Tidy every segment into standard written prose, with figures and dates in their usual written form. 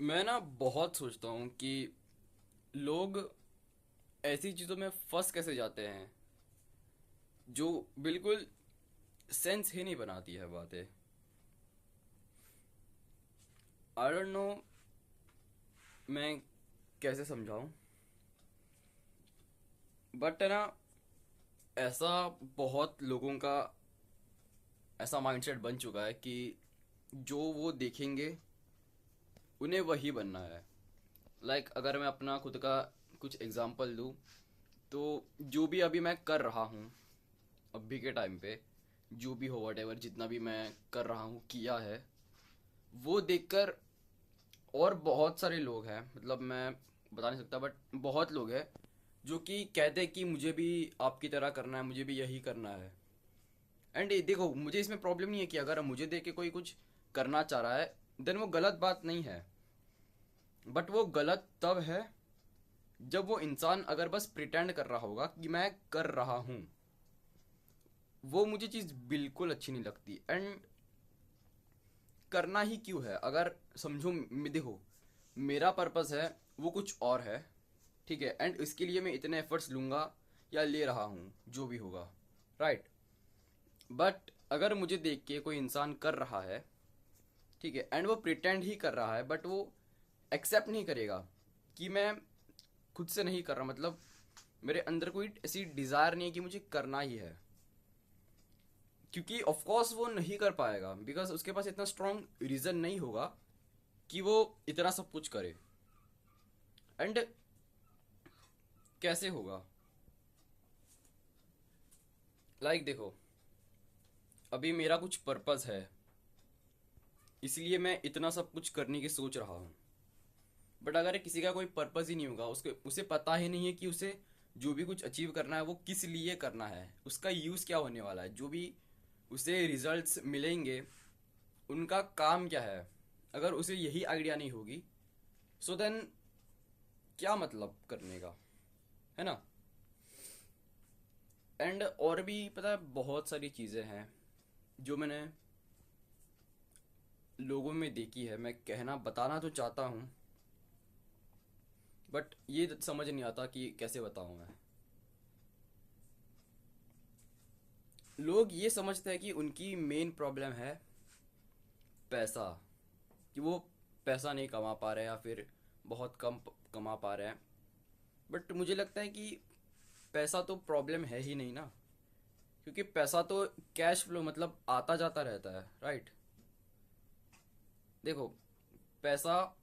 मैं ना बहुत सोचता हूँ कि लोग ऐसी चीज़ों में फंस कैसे जाते हैं जो बिल्कुल सेंस ही नहीं बनाती है बातें। आई डोंट नो मैं कैसे समझाऊं, बट ना ऐसा बहुत लोगों का ऐसा माइंडसेट बन चुका है कि जो वो देखेंगे उन्हें वही बनना है। अगर मैं अपना खुद का कुछ एग्जांपल दूं, तो जो भी अभी मैं कर रहा हूँ अभी के टाइम पे, जो भी हो वट जितना भी मैं कर रहा हूँ किया है, वो देखकर और बहुत सारे लोग हैं, मतलब मैं बता नहीं सकता बट बहुत लोग हैं जो कि कहते हैं कि मुझे भी आपकी तरह करना है, मुझे भी यही करना है। एंड देखो, मुझे इसमें प्रॉब्लम नहीं है कि अगर मुझे देख के कोई कुछ करना चाह रहा है देन वो गलत बात नहीं है। बट वो गलत तब है जब वो इंसान अगर बस प्रिटेंड कर रहा होगा कि मैं कर रहा हूँ। वो मुझे चीज़ बिल्कुल अच्छी नहीं लगती। एंड करना ही क्यों है अगर समझो, देखो, मेरा पर्पस है वो कुछ और है, ठीक है, एंड इसके लिए मैं इतने एफर्ट्स लूंगा या ले रहा हूँ जो भी होगा, राइट। बट अगर मुझे देख के कोई इंसान कर रहा है, ठीक है, एंड वो प्रिटेंड ही कर रहा है बट वो एक्सेप्ट नहीं करेगा कि मैं खुद से नहीं कर रहा, मतलब मेरे अंदर कोई ऐसी डिज़ायर नहीं है कि मुझे करना ही है, क्योंकि ऑफ कोर्स वो नहीं कर पाएगा बिकॉज उसके पास इतना स्ट्रांग रीज़न नहीं होगा कि वो इतना सब कुछ करे। एंड कैसे होगा? देखो, अभी मेरा कुछ पर्पस है, इसलिए मैं इतना सब कुछ करने की सोच रहा हूँ। बट अगर किसी का कोई पर्पस ही नहीं होगा, उसके उसे पता ही नहीं है कि उसे जो भी कुछ अचीव करना है वो किस लिए करना है, उसका यूज़ क्या होने वाला है, जो भी उसे रिजल्ट्स मिलेंगे उनका काम क्या है, अगर उसे यही आइडिया नहीं होगी, सो देन क्या मतलब करने का, है ना। एंड और भी पता है बहुत सारी चीज़ें हैं जो मैंने लोगों में देखी है, मैं कहना बताना तो चाहता हूँ बट ये समझ नहीं आता कि कैसे बताऊँ मैं। लोग ये समझते हैं कि उनकी मेन प्रॉब्लम है पैसा, कि वो पैसा नहीं कमा पा रहे हैं या फिर बहुत कम कमा पा रहे हैं। बट मुझे लगता है कि पैसा तो प्रॉब्लम है ही नहीं ना, क्योंकि पैसा तो कैश फ्लो, मतलब आता जाता रहता है, राइट। देखो, पैसा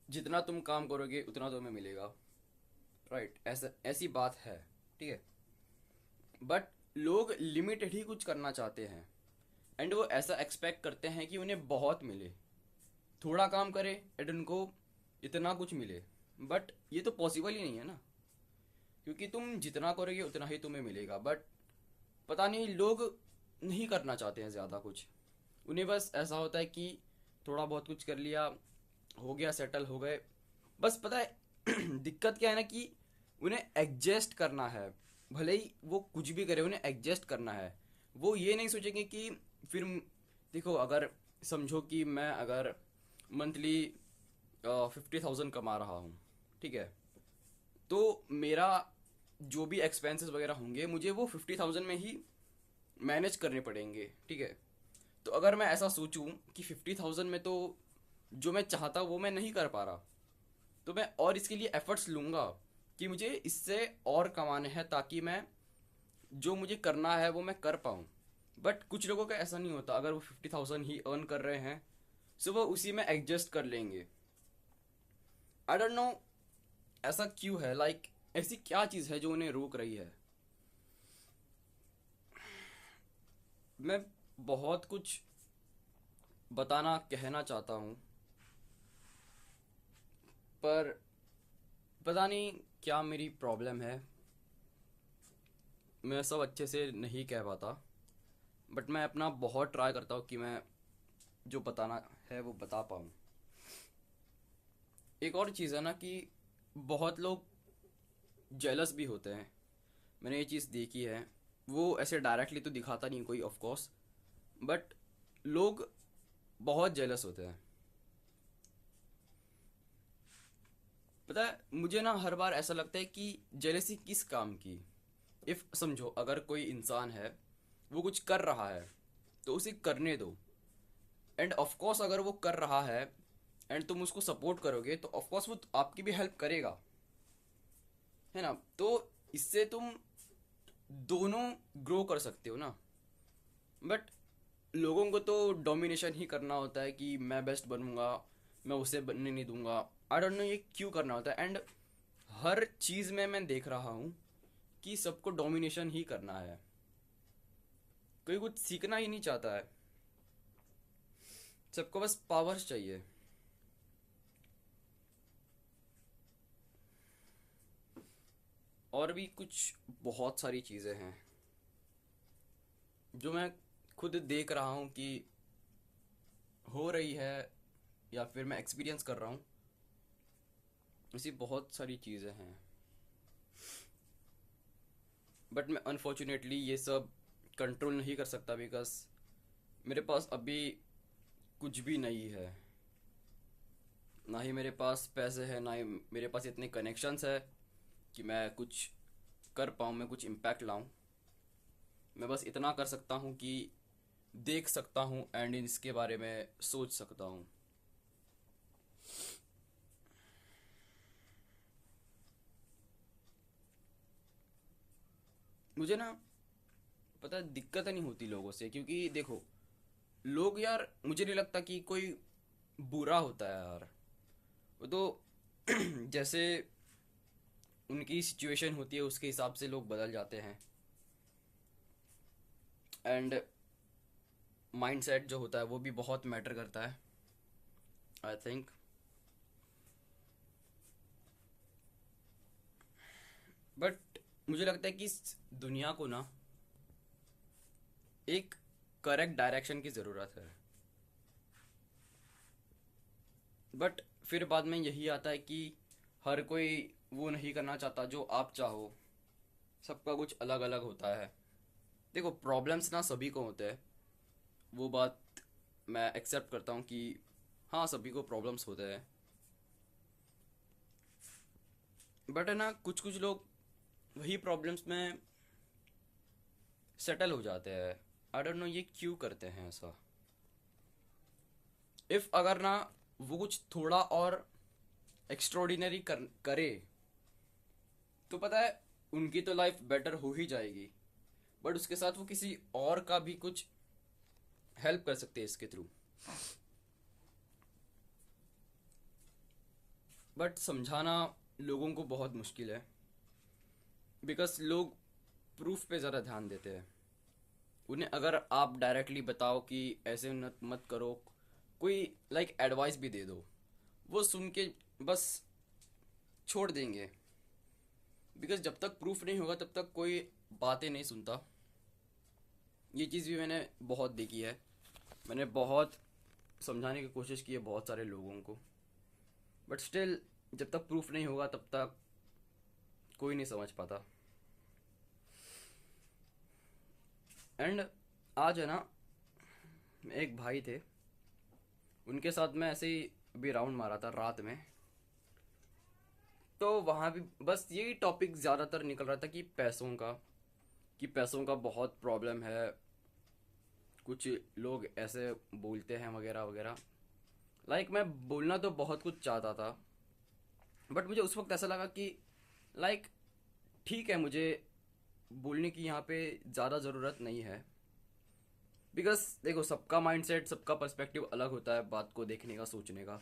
जितना तुम काम करोगे उतना तुम्हें मिलेगा, राइट, ऐसा ऐसी बात है, ठीक है। बट लोग लिमिटेड ही कुछ करना चाहते हैं एंड वो ऐसा एक्सपेक्ट करते हैं कि उन्हें बहुत मिले, थोड़ा काम करे एंड उनको इतना कुछ मिले। बट ये तो पॉसिबल ही नहीं है ना, क्योंकि तुम जितना करोगे उतना ही तुम्हें मिलेगा। बट पता नहीं, लोग नहीं करना चाहते हैं ज़्यादा कुछ, उन्हें बस ऐसा होता है कि थोड़ा बहुत कुछ कर लिया, हो गया, सेटल हो गए, बस। पता है दिक्कत क्या है ना, कि उन्हें एडजस्ट करना है, भले ही वो कुछ भी करे उन्हें एडजस्ट करना है। वो ये नहीं सोचेंगे कि फिर, देखो, अगर समझो कि मैं अगर मंथली 50,000 कमा रहा हूँ, ठीक है, तो मेरा जो भी एक्सपेंसेस वगैरह होंगे मुझे वो 50,000 में ही मैनेज करने पड़ेंगे, ठीक है। तो अगर मैं ऐसा सोचूं कि 50,000 में तो जो मैं चाहता वो मैं नहीं कर पा रहा, तो मैं और इसके लिए एफर्ट्स लूंगा कि मुझे इससे और कमाने हैं ताकि मैं जो मुझे करना है वो मैं कर पाऊँ। बट कुछ लोगों का ऐसा नहीं होता, अगर वो 50,000 ही अर्न कर रहे हैं सो वो उसी में एडजस्ट कर लेंगे। आई डोंट नो ऐसा क्यों है, ऐसी क्या चीज़ है जो उन्हें रोक रही है। मैं बहुत कुछ बताना कहना चाहता हूँ, पर पता नहीं क्या मेरी प्रॉब्लम है, मैं सब अच्छे से नहीं कह पाता। बट मैं अपना बहुत ट्राई करता हूँ कि मैं जो बताना है वो बता पाऊँ। एक और चीज़ है ना कि बहुत लोग जेलस भी होते हैं, मैंने ये चीज़ देखी है। वो ऐसे डायरेक्टली तो दिखाता नहीं कोई, ऑफ कोर्स, बट लोग बहुत जेलस होते हैं। पता है मुझे ना हर बार ऐसा लगता है कि जेलेसी किस काम की। इफ समझो अगर कोई इंसान है, वो कुछ कर रहा है, तो उसे करने दो। एंड ऑफ कोर्स अगर वो कर रहा है एंड तुम उसको सपोर्ट करोगे तो ऑफ कोर्स वो आपकी भी हेल्प करेगा, है ना। तो इससे तुम दोनों ग्रो कर सकते हो ना। बट लोगों को तो डोमिनेशन ही करना होता है कि मैं बेस्ट बनूंगा, मैं उसे बनने नहीं दूंगा। आई डोंट नो ये क्यों करना होता है। एंड हर चीज़ में मैं देख रहा हूँ कि सबको डोमिनेशन ही करना है, कोई कुछ सीखना ही नहीं चाहता है, सबको बस पावर्स चाहिए। और भी कुछ बहुत सारी चीज़ें हैं जो मैं खुद देख रहा हूँ कि हो रही है या फिर मैं एक्सपीरियंस कर रहा हूँ। ऐसी बहुत सारी चीज़ें हैं, बट मैं अनफॉर्चुनेटली ये सब कंट्रोल नहीं कर सकता बिकॉज मेरे पास अभी कुछ भी नहीं है। ना ही मेरे पास पैसे हैं, ना ही मेरे पास इतने कनेक्शंस है कि मैं कुछ कर पाऊँ, मैं कुछ इम्पैक्ट लाऊं। मैं बस इतना कर सकता हूँ कि देख सकता हूँ एंड इसके बारे में सोच सकता हूँ। मुझे ना पता है दिक्कत नहीं होती लोगों से, क्योंकि देखो लोग यार मुझे नहीं लगता कि कोई बुरा होता है यार। वो तो जैसे उनकी सिचुएशन होती है उसके हिसाब से लोग बदल जाते हैं। एंड माइंडसेट जो होता है वो भी बहुत मैटर करता है, आई थिंक। बट मुझे लगता है कि इस दुनिया को ना एक करेक्ट डायरेक्शन की ज़रूरत है। बट फिर बाद में यही आता है कि हर कोई वो नहीं करना चाहता जो आप चाहो। सबका कुछ अलग अलग होता है। देखो प्रॉब्लम्स ना सभी को होते हैं, वो बात मैं एक्सेप्ट करता हूँ कि हाँ सभी को प्रॉब्लम्स होते हैं। बट है ना कुछ कुछ लोग वही प्रॉब्लम्स में सेटल हो जाते हैं। आई डोंट नो ये क्यों करते हैं ऐसा। इफ अगर ना वो कुछ थोड़ा और एक्स्ट्रॉर्डिनरी करे तो पता है उनकी तो लाइफ बेटर हो ही जाएगी। बट उसके साथ वो किसी और का भी कुछ हेल्प कर सकते हैं इसके थ्रू। बट समझाना लोगों को बहुत मुश्किल है बिकॉज लोग प्रूफ पे ज़्यादा ध्यान देते हैं। उन्हें अगर आप डायरेक्टली बताओ कि ऐसे मत करो, कोई लाइक एडवाइस भी दे दो, वो सुन के बस छोड़ देंगे। बिकॉज जब तक प्रूफ नहीं होगा तब तक कोई बातें नहीं सुनता। ये चीज़ भी मैंने बहुत देखी है। मैंने बहुत समझाने की कोशिश की है बहुत सारे लोगों को, बट स्टिल जब तक प्रूफ नहीं होगा तब तक कोई नहीं समझ पाता। एंड आज है ना एक भाई थे, उनके साथ मैं ऐसे ही अभी राउंड मारा था रात में। तो वहाँ भी बस यही टॉपिक ज़्यादातर निकल रहा था कि पैसों का, कि पैसों का बहुत प्रॉब्लम है। कुछ लोग ऐसे बोलते हैं वगैरह वगैरह। लाइक मैं बोलना तो बहुत कुछ चाहता था, बट मुझे उस वक्त ऐसा लगा कि लाइक ठीक है, मुझे बोलने की यहाँ पे ज़्यादा ज़रूरत नहीं है। बिकॉज देखो सबका माइंडसेट, सबका पर्सपेक्टिव अलग होता है बात को देखने का, सोचने का।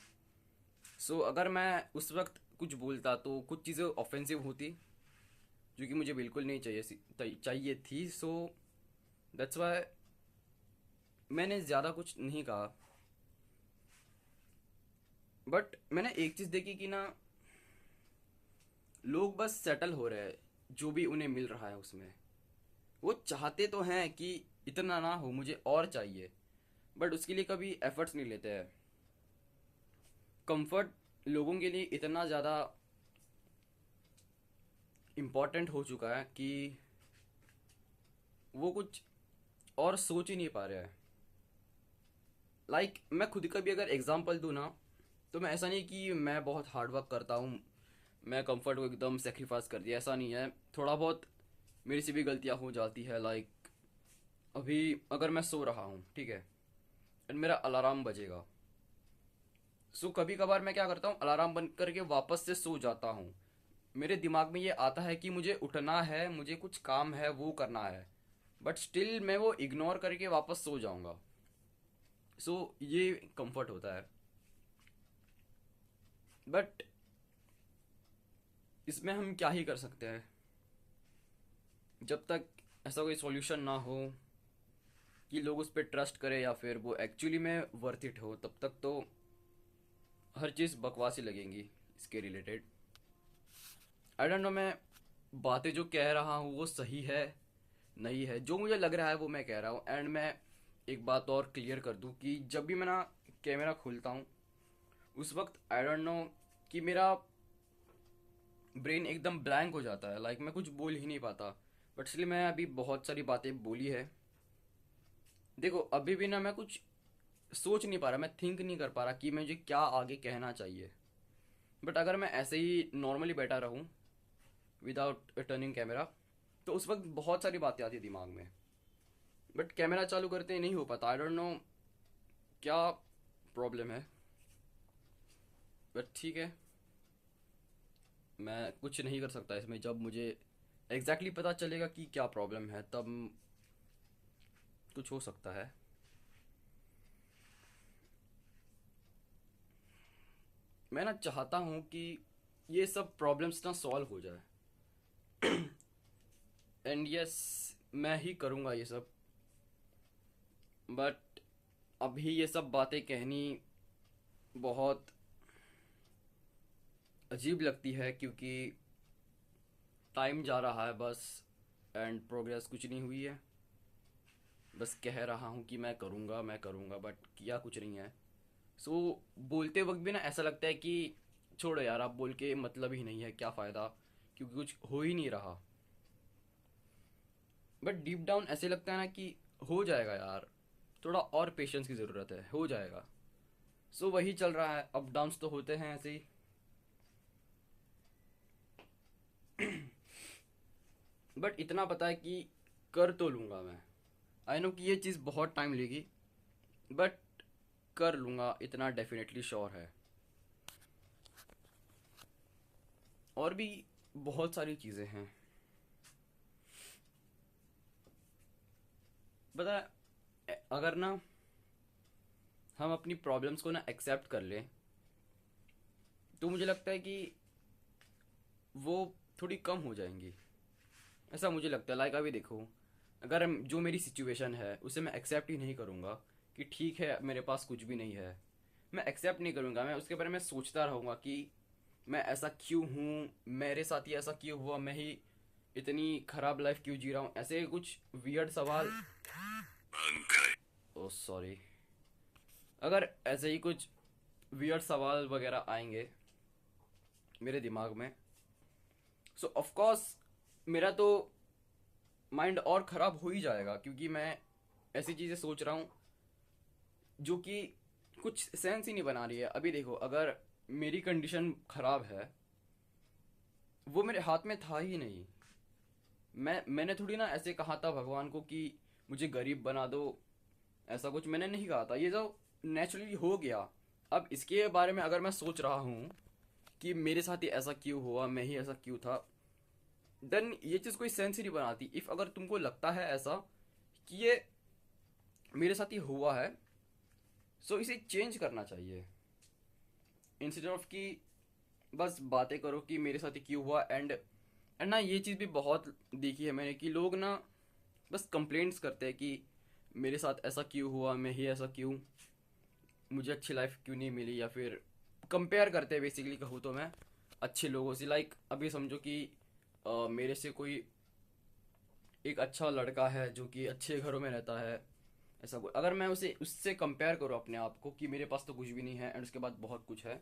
अगर मैं उस वक्त कुछ बोलता तो कुछ चीज़ें ऑफेंसिव होती जो कि मुझे बिल्कुल नहीं चाहिए थी। दैट्स वाई मैंने ज़्यादा कुछ नहीं कहा। बट मैंने एक चीज़ देखी कि ना लोग बस सेटल हो रहे हैं जो भी उन्हें मिल रहा है उसमें। वो चाहते तो हैं कि इतना ना हो, मुझे और चाहिए, बट उसके लिए कभी एफर्ट्स नहीं लेते हैं। कंफर्ट लोगों के लिए इतना ज़्यादा इम्पोर्टेंट हो चुका है कि वो कुछ और सोच ही नहीं पा रहे हैं। मैं खुद का भी अगर एग्जांपल दूँ ना, तो मैं ऐसा नहीं कि मैं बहुत हार्ड वर्क करता हूँ, मैं कंफर्ट को एकदम सेक्रीफाइस कर दिया, ऐसा नहीं है। थोड़ा बहुत मेरी से भी गलतियां हो जाती है। लाइक अभी अगर मैं सो रहा हूँ, ठीक है, एंड मेरा अलार्म बजेगा, सो कभी कभार मैं क्या करता हूँ, अलार्म बंद करके वापस से सो जाता हूँ। मेरे दिमाग में ये आता है कि मुझे उठना है, मुझे कुछ काम है वो करना है, बट स्टिल मैं वो इग्नोर करके वापस सो जाऊंगा। सो ये कंफर्ट होता है। बट इसमें हम क्या ही कर सकते हैं, जब तक ऐसा कोई सॉल्यूशन ना हो कि लोग उस पर ट्रस्ट करें या फिर वो एक्चुअली में वर्थ इट हो, तब तक तो हर चीज़ बकवास ही लगेंगी इसके रिलेटेड। आई डोंट नो, मैं बातें जो कह रहा हूँ वो सही है नहीं है, जो मुझे लग रहा है वो मैं कह रहा हूँ। एंड मैं एक बात और क्लियर कर दूँ कि जब भी मैं ना कैमरा खोलता हूँ, उस वक्त आई डोंट नो कि मेरा ब्रेन एकदम ब्लैंक हो जाता है। लाइक मैं कुछ बोल ही नहीं पाता। बट इसलिए मैं अभी बहुत सारी बातें बोली है। देखो अभी भी ना मैं कुछ सोच नहीं पा रहा, मैं थिंक नहीं कर पा रहा कि मुझे क्या आगे कहना चाहिए। बट अगर मैं ऐसे ही नॉर्मली बैठा रहूँ विदाउट टर्निंग कैमरा, तो उस वक्त बहुत सारी बातें आती है दिमाग में। बट कैमरा चालू करते ही नहीं हो पाता। आई डोंट नो क्या प्रॉब्लम है, बट ठीक है, मैं कुछ नहीं कर सकता इसमें। जब मुझे एग्जैक्टली पता चलेगा कि क्या प्रॉब्लम है, तब कुछ हो सकता है। मैं ना चाहता हूँ कि ये सब प्रॉब्लम्स ना सॉल्व हो जाए। एंड यस, मैं ही करूँगा ये सब। बट अभी ये सब बातें कहनी बहुत अजीब लगती है, क्योंकि टाइम जा रहा है बस, एंड प्रोग्रेस कुछ नहीं हुई है। बस कह रहा हूँ कि मैं करूँगा, बट किया कुछ नहीं है। सो बोलते वक्त भी ना ऐसा लगता है कि छोड़ो यार, आप बोल के मतलब ही नहीं है, क्या फ़ायदा, क्योंकि कुछ हो ही नहीं रहा। बट डीप डाउन ऐसे लगता है ना कि हो जाएगा यार, थोड़ा और पेशेंस की ज़रूरत है, हो जाएगा। सो वही चल रहा है, अप डाउन्स तो होते हैं ऐसे ही। बट इतना पता है कि कर तो लूँगा मैं। आई नो कि ये चीज़ बहुत टाइम लेगी, बट कर लूँगा, इतना डेफिनेटली श्योर है। और भी बहुत सारी चीज़ें हैं। पता है, अगर ना हम अपनी प्रॉब्लम्स को ना एक्सेप्ट कर लें, तो मुझे लगता है कि वो थोड़ी कम हो जाएंगी। ऐसा मुझे लगता है। लाइक अभी देखो, अगर जो मेरी सिचुएशन है उसे मैं एक्सेप्ट ही नहीं करूँगा कि ठीक है मेरे पास कुछ भी नहीं है, मैं एक्सेप्ट नहीं करूँगा, मैं उसके बारे में सोचता रहूँगा कि मैं ऐसा क्यों हूँ, मेरे साथ ही ऐसा क्यों हुआ, मैं ही इतनी खराब लाइफ क्यों जी रहा हूँ, ऐसे कुछ वियर्ड सवाल। ओ सॉरी। अगर ऐसे ही कुछ वियर्ड सवाल वगैरह आएंगे मेरे दिमाग में, सो ऑफ कोर्स मेरा तो माइंड और ख़राब हो ही जाएगा, क्योंकि मैं ऐसी चीज़ें सोच रहा हूँ जो कि कुछ सेंस ही नहीं बना रही है। अभी देखो, अगर मेरी कंडीशन ख़राब है, वो मेरे हाथ में था ही नहीं। मैंने थोड़ी ना ऐसे कहा था भगवान को कि मुझे गरीब बना दो, ऐसा कुछ मैंने नहीं कहा था। ये जो नेचुरली हो गया। अब इसके बारे में अगर मैं सोच रहा हूँ कि मेरे साथ ही ऐसा क्यों हुआ, मैं ही ऐसा क्यों था, देन ये चीज़ कोई सेंस ही नहीं बनाती। इफ़ अगर तुमको लगता है ऐसा कि ये मेरे साथ ही हुआ है, सो इसे चेंज करना चाहिए, इंस्टेड ऑफ कि बस बातें करो कि मेरे साथ ही क्यों हुआ। एंड ना ये चीज़ भी बहुत देखी है मैंने कि लोग ना बस कंप्लेंट्स करते हैं कि मेरे साथ ऐसा क्यों हुआ, मैं ही ऐसा क्यों, मुझे अच्छी लाइफ क्यों नहीं मिली, या फिर कंपेयर करते हैं बेसिकली कहूँ तो मैं अच्छे लोगों से। लाइक अभी समझो कि मेरे से कोई एक अच्छा लड़का है जो कि अच्छे घरों में रहता है, ऐसा कोई, अगर मैं उसे उससे कंपेयर करूँ अपने आप को कि मेरे पास तो कुछ भी नहीं है एंड उसके बाद बहुत कुछ है,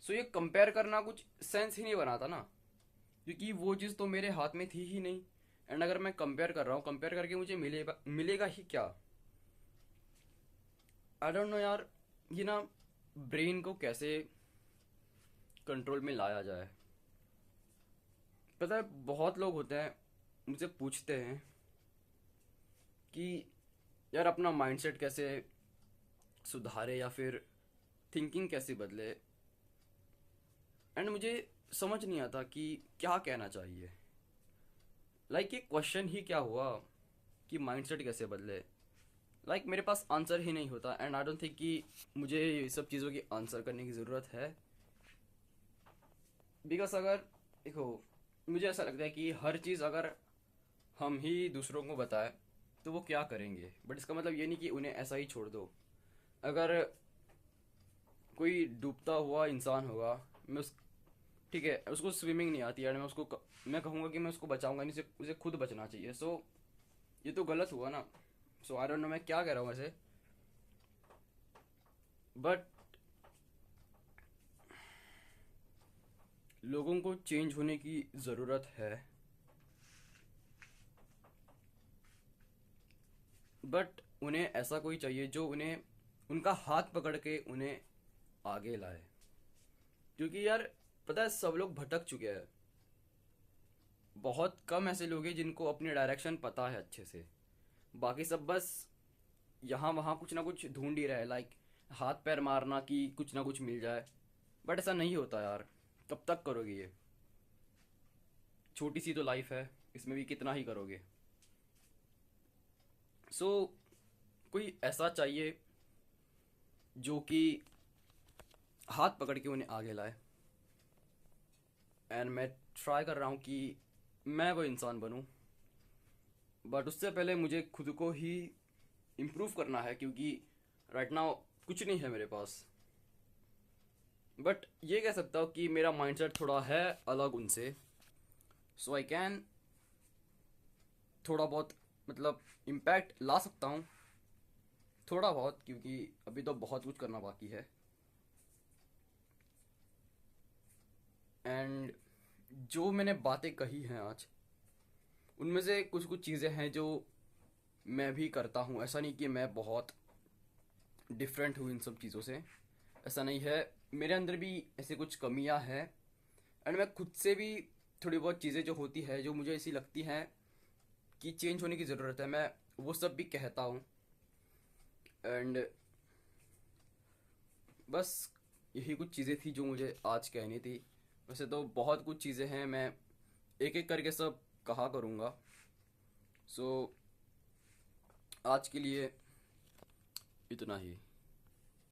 सो ये कंपेयर करना कुछ सेंस ही नहीं बनाता ना, क्योंकि वो चीज़ तो मेरे हाथ में थी ही नहीं। एंड अगर मैं कंपेयर कर रहा हूँ, कंपेयर करके मुझे मिलेगा मिलेगा ही क्या। आई डोंट नो यार, ये ना ब्रेन को कैसे कंट्रोल में लाया जाए। पता है बहुत लोग होते हैं मुझसे पूछते हैं कि यार अपना माइंडसेट कैसे सुधारे या फिर थिंकिंग कैसे बदले। एंड मुझे समझ नहीं आता कि क्या कहना चाहिए। लाइक ये क्वेश्चन ही क्या हुआ कि माइंडसेट कैसे बदले। लाइक मेरे पास आंसर ही नहीं होता एंड आई डोंट थिंक कि मुझे ये सब चीज़ों की आंसर करने की ज़रूरत है। बिकॉज अगर देखो, मुझे ऐसा लगता है कि हर चीज़ अगर हम ही दूसरों को बताएं तो वो क्या करेंगे, बट इसका मतलब ये नहीं कि उन्हें ऐसा ही छोड़ दो। अगर कोई डूबता हुआ इंसान होगा, मैं उस ठीक है उसको स्विमिंग नहीं आती यार, मैं कहूँगा कि मैं उसको बचाऊंगा नहीं, उसे खुद बचना चाहिए। सो ये तो गलत हुआ ना। सो आई डोंट नो मैं क्या कह रहा हूँ वैसे, बट लोगों को चेंज होने की ज़रूरत है। बट उन्हें ऐसा कोई चाहिए जो उन्हें उनका हाथ पकड़ के उन्हें आगे लाए। क्योंकि यार पता है सब लोग भटक चुके हैं। बहुत कम ऐसे लोग हैं जिनको अपनी डायरेक्शन पता है अच्छे से। बाकी सब बस यहाँ वहाँ कुछ ना कुछ ढूंढ ही रहे, लाइक हाथ पैर मारना कि कुछ ना कुछ मिल जाए। बट ऐसा नहीं होता यार, कब तक करोगे ये? छोटी सी तो लाइफ है, इसमें भी कितना ही करोगे। सो कोई ऐसा चाहिए जो कि हाथ पकड़ के उन्हें आगे लाए। एंड मैं ट्राई कर रहा हूँ कि मैं वो इंसान बनूँ। बट उससे पहले मुझे खुद को ही इम्प्रूव करना है, क्योंकि राइट नाउ कुछ नहीं है मेरे पास। बट ये कह सकता हूँ कि मेरा माइंडसेट थोड़ा है अलग उनसे। सो आई कैन थोड़ा बहुत मतलब इम्पैक्ट ला सकता हूँ, थोड़ा बहुत, क्योंकि अभी तो बहुत कुछ करना बाकी है। एंड जो मैंने बातें कही हैं आज, उनमें से कुछ कुछ चीज़ें हैं जो मैं भी करता हूँ। ऐसा नहीं कि मैं बहुत डिफरेंट हूँ इन सब चीज़ों से, ऐसा नहीं है। मेरे अंदर भी ऐसे कुछ कमियां हैं। एंड मैं खुद से भी थोड़ी बहुत चीज़ें जो होती है जो मुझे ऐसी लगती हैं कि चेंज होने की ज़रूरत है, मैं वो सब भी कहता हूँ। एंड बस यही कुछ चीज़ें थी जो मुझे आज कहनी थी। वैसे तो बहुत कुछ चीज़ें हैं, मैं एक एक करके सब कहा करूँगा। सो आज के लिए इतना ही।